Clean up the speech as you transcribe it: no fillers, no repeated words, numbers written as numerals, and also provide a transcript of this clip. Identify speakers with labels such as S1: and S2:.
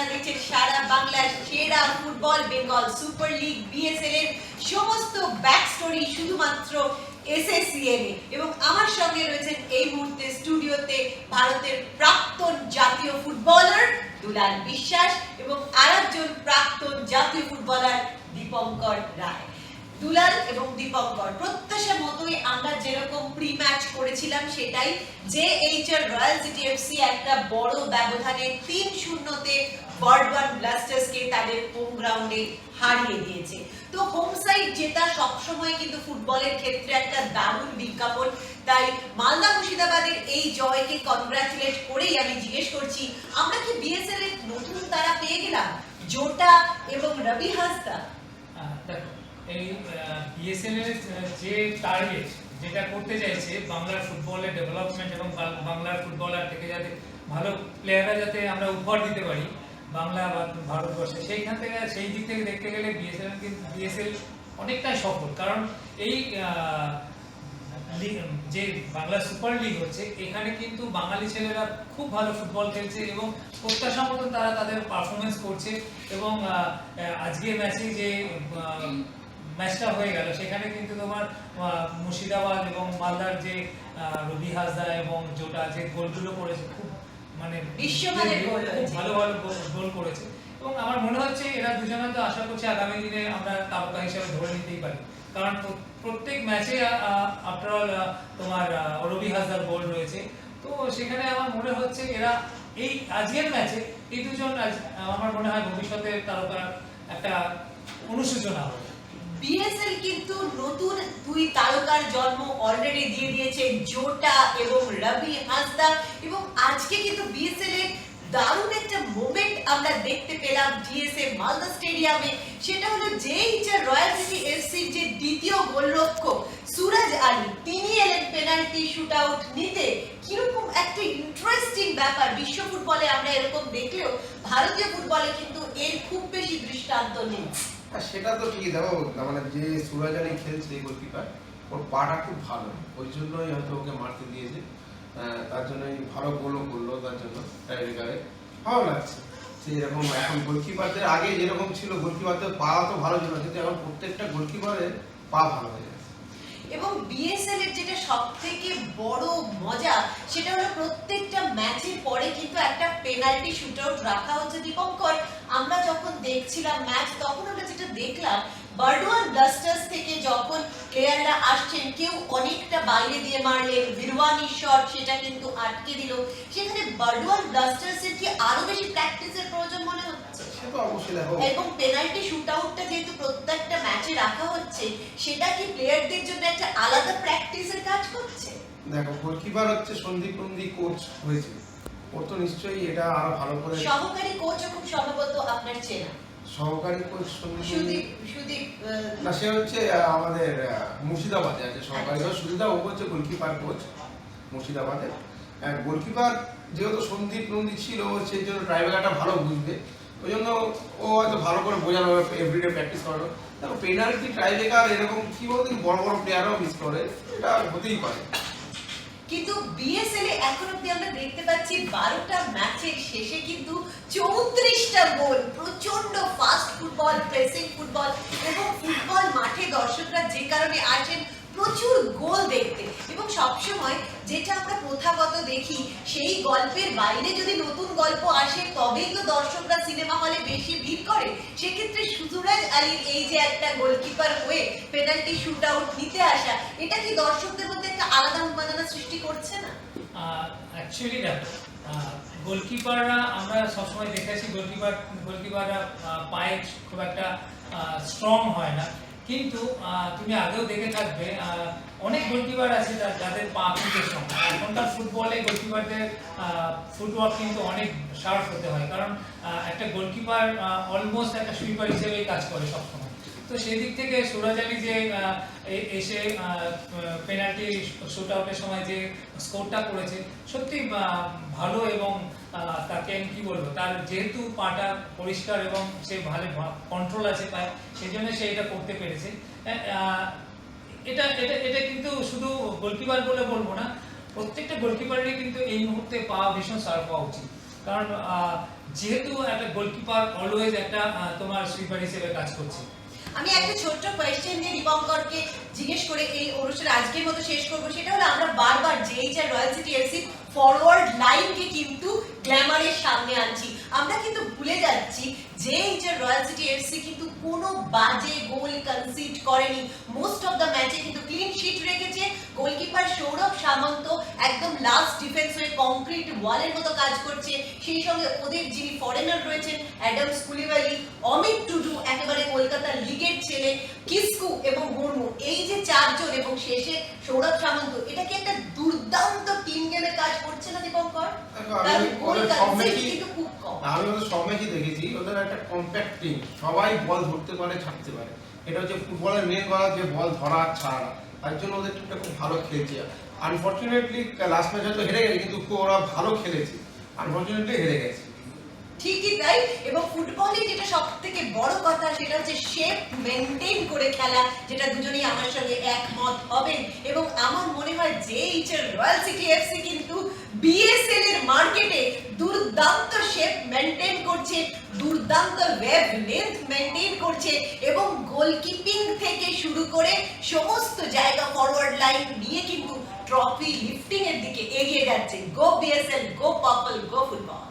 S1: আপনারা দেখছেন সারা বাংলার সেরা football Bengal super league BSL এর সমস্ত ব্যাক স্টোরি শুধুমাত্র এসএসসিএন এ। এবং আমার সঙ্গে রয়েছেন এই মুহূর্তে স্টুডিওতে ভারতের প্রাক্তন জাতীয় ফুটবলার দুলাল বিশ্বাস এবং আরেকজন প্রাক্তন জাতীয় ফুটবলার দীপঙ্কর রায়। দুলাল এবং দীপঙ্কর, প্রত্যাশা মতোই আমরা যেরকম প্রি ম্যাচ করেছিলাম সেটাই, যে এইচআর রয়্যাল সিটি এফসি একটা বড় ব্যবধানে 3-0 বর্ধমান ব্লাস্টার্সকে তাদের হোম গ্রাউন্ডে হারিয়ে দিয়েছে। তো হোম সাইড জেতা সবসময় কিন্তু ফুটবলের ক্ষেত্রে একটা দারুণ বিজ্ঞাপন। তাই মালদা মুর্শিদাবাদের এই জয়কে কনগ্রাচুলেট করেই আমি জিজ্ঞেস করছি, আমরা কি বিএসএল এর নতুন তারা পেয়ে গেলাম জোটা এবং রবি হাসদা?
S2: এই বিএসএল এর যে টার্গেট যেটা করতে চাইছে বাংলার ফুটবলের ডেভেলপমেন্ট এবং বাংলার ফুটবলার থেকে যাতে ভালো প্লেয়াররা যাতে আমরা উপহার দিতে পারি বাংলা বা ভারতবর্ষে, সেইখান থেকে সেই দিক থেকে দেখতে গেলে বিএসএল অনেকটাই সফল। কারণ এই যে বাংলা সুপার লিগ হচ্ছে, এখানে কিন্তু বাঙালি ছেলেরা খুব ভালো ফুটবল খেলছে এবং প্রত্যাশা মতন তারা তাদের পারফরমেন্স করছে। এবং আজকের ম্যাচে যে ম্যাচটা হয়ে গেল সেখানে কিন্তু তোমার মুর্শিদাবাদ এবং মালদার যে রবি হাসদা এবং জোটা যে গোলগুলো করেছে, খুব মানে
S1: বিশ্বমানের গোল,
S2: খুব ভালো ভালো গোল করেছে। এবং আমার মনে হচ্ছে এরা দুজনে তো আশা করছি আগামী দিনে আমরা তারকা হিসেবে ধরে নিতেই পারি, কারণ প্রত্যেক ম্যাচে আফটার অল তোমার রবি হাসদার গোল রয়েছে। তো সেখানে আমার মনে হচ্ছে এরা এই আজকের ম্যাচে এই দুজন আমার মনে হয় ভবিষ্যতে তারকার একটা অনুসূচনা হবে।
S1: বিএসএল কিন্তু নতুন দুই তারকার জন্ম অলরেডি দিয়ে দিয়েছে, জোটা এবং রবি হাসদা। এবং আজকে কিন্তু বিএসএল এর দারুণ একটা মোমেন্ট আমরা দেখতে পেলাম ডিএসএ মালদা স্টেডিয়ামে। সেটা হলো যে এইচআর রয়্যাল সিটি এফসির যে দ্বিতীয় গোলরক্ষক সুরজ আলী, তিনি এলেন পেনাল্টি শুট আউট নিতে। কিরকম একটা ইন্টারেস্টিং ব্যাপার, বিশ্ব ফুটবলে আমরা এরকম দেখলেও ভারতীয় ফুটবলে কিন্তু এর খুব বেশি দৃষ্টান্ত নেই।
S3: সেটা তো ঠিকই, দেখো মানে যে সুরজ আলী খেলছে গোলকিপার, ওর পাটা খুব ভালো, ওই জন্যই হয়তো ওকে মারতে দিয়েছে, তার জন্যই ভালো গোলও করলো, তার জন্য টাইব্রেকারে ভালো লাগছে। সেরকম এখন গোলকিপারদের আগে যেরকম ছিল, গোলকিপারদের পা তো ভালো ছিল, কিন্তু এখন প্রত্যেকটা গোলকিপারের পা ভালো হয়ে যাচ্ছে।
S1: এবং বিএসএল এর যেটা সবথেকে বড় মজা, সেটা হলো প্রত্যেকটা ম্যাচের পরে কিন্তু একটা পেনাল্টি শুট আউট রাখা হচ্ছে। দীপঙ্কর, আমরা যখন দেখছিলাম ম্যাচ তখন আমরা যেটা দেখলাম, বর্ধমান ব্লাস্টার্স থেকে যখন প্লেয়াররা আসছেন, কেউ অনেকটা বাইরে দিয়ে মারলেন, ভিরওয়ানি শট সেটা কিন্তু আটকে দিল। সেখানে বর্ধমান ব্লাস্টার্স এর কি আরো বেশি প্র্যাকটিসের প্রয়োজন মনে হচ্ছে?
S3: সেটা অবশ্যই দেখো,
S1: এবং পেনাল্টি শুট আউটটা যেহেতু প্রত্যেকটা ম্যাচে রাখা হচ্ছে, সেটা কি প্লেয়ারদের জন্য একটা আলাদা প্র্যাকটিসের কাজ করছে?
S3: দেখো গোলকিপার হচ্ছে সন্দীপ নন্দী কোচ হয়েছে, ওর তো নিশ্চয়ই এটা আরো ভালো করে।
S1: সহকারী কোচও খুব সম্ভবত আপনার চেনা,
S3: সহকারী কোচ
S1: সুদীপ
S3: না, সে হচ্ছে আমাদের মুর্শিদাবাদে আছে সহকারী কোচ সুদীপদা, ও হচ্ছে গোলকিপার কোচ মুর্শিদাবাদে। গোলকিপার যেহেতু সন্দীপ নন্দী ছিল, সেই জন্য ট্রাইবেলারটা ভালো বুঝবে, ওই জন্য ও হয়তো ভালো করে বোঝানো হবে, এভরিডে প্র্যাকটিস করানো। দেখো পেনাল্টি ট্রাইবেকার এরকম কি বলতে বড় বড় প্লেয়ারও মিস করে, এটা হতেই পারে।
S1: কিন্তু বিএসএল এ এখন অব্দি আমরা দেখতে পাচ্ছি 12টা ম্যাচের শেষে কিন্তু 34টা গোল। প্রচন্ড ফাস্ট ফুটবল, প্রেসিং ফুটবল, এবং ফুটবল মাঠে দর্শকরা যে কারণে আসেন প্রচুর গোল দেখতে। এবং সবসময় যেটা আমরা প্রথাগত দেখি, সেই গল্পের বাইরে যদি নতুন গল্প আসে তবেই তো দর্শকরা সিনেমা হলে বেশি ভিড় করে। সেক্ষেত্রে সুরজ আলীর এই যে একটা গোলকিপার হয়ে পেনাল্টি শুট আউট নিতে আসা, এটা কি দর্শকদের মধ্যে একটা আলাদা উন্মাদনা সৃষ্টি করছে না?
S2: অ্যাকচুয়ালি দেখো, গোলকিপাররা আমরা সবসময় দেখেছি গোলকিপাররা পায়ে খুব একটা স্ট্রং হয় না, কিন্তু তুমি আগেও দেখে থাকবে অনেক গোলকিপার আছে যাদের পা কিন্তু স্ট্রং। এখনকার ফুটবলে গোলকিপারদের ফুটওয়ার্ক কিন্তু অনেক শার্প হতে হয়, কারণ একটা গোলকিপার অলমোস্ট একটা সুইপার হিসেবেই কাজ করে সবসময়। তো সেই দিক থেকে সুরজ আলী যে এসে পেনাল্টি শুট আউটের সময় যে স্কোরটা করেছে, সত্যি ভালো। এবং তাকে আমি কি বলবো, তার যেহেতু পাটা পরিষ্কার এবং সে ভালো কন্ট্রোল আছে পায়, সেই জন্য সে এটা করতে পেরেছে। এটা এটা এটা কিন্তু শুধু গোলকিপার বলে বলবো না, প্রত্যেকটা গোলকিপারেরই কিন্তু এই মুহূর্তে পা ভীষণ শার্প হওয়া উচিত। কারণ যেহেতু একটা গোলকিপার অলওয়েজ একটা তোমার সুইপার হিসেবে কাজ করছে।
S1: আমি একটা ছোট্ট কোয়েশ্চেন দিয়ে দীপঙ্করকে জিজ্ঞেস করে এই অনুষ্ঠান আজকের মতো শেষ করবো, সেটা হলো আমরা বারবার জেএইচআর রয়্যাল সিটি এফসি ফরওয়ার্ড লাইনকে কিন্তু গ্ল্যামারের সামনে আনছি, আমরা কিন্তু ভুলে যাচ্ছি জেএইচআর রয়্যাল সিটি এফসি কিন্তু কোনো বাজে গোল কনসিড করেনি, মোস্ট অফ দ্য ম্যাচে কিন্তু ক্লিন শিট রেখেছে। গোলকিপার সৌরভ সামন্ত একদম লাস্ট ডিফেন্স হয়ে কংক্রিট ওয়ালের মতো কাজ করছে, সেই সঙ্গে ওদের যিনি ফরেনার রয়েছেন অ্যাডামস কুলিবালি, অমিত টুডু একেবারে কলকাতা লিগের ছেলে, কিস্কু এবং মুর্মু, এই যে চারজন এবং শেষে সৌরভ সামন্ত, এটা কি একটা দুর্দান্ত টিম গেমে কাজ করছে না দীপঙ্কর? কারণ গোল কনসিড কিন্তু খুব কম।
S3: আমি ওদের সব ম্যাচই দেখেছি, ওদের একটা কম্প্যাক্ট টিম, সবাই বল ধরতে পারে, ছাড়তে পারে। এটা হচ্ছে ফুটবলের মেন কথা, যে বল ধরা ছাড়া, তার জন্য ওদের টিমটা খুব ভালো খেলছে। আনফরচুনেটলি লাস্ট ম্যাচ হয়তো হেরে গেছে, কিন্তু ওরা ভালো খেলেছে, আনফরচুনেটলি হেরে গেছে।
S1: ঠিকই তাই, এবং ফুটবলে যেটা সব থেকে বড় কথা সেটা হচ্ছে শেপ মেনটেন করে খেলা, যেটা দুজনেই আমার সঙ্গে একমত হবেন। এবং আমার মনে হয় জেএইচআর রয়্যাল সিটি এফসি কিন্তু বিএসএল এর মার্কেটে দুর্দান্ত শেপ মেনটেন করছে, দুর্দান্ত ওয়েভ লেন্থ মেনটেন করছে, এবং গোলকিপিং থেকে শুরু করে সমস্ত জায়গা ফরওয়ার্ড লাইন নিয়ে কিন্তু ট্রফি লিফটিং এর দিকে এগিয়ে যাচ্ছে। গো বিএসএল, গো পার্পল, গো ফুটবল।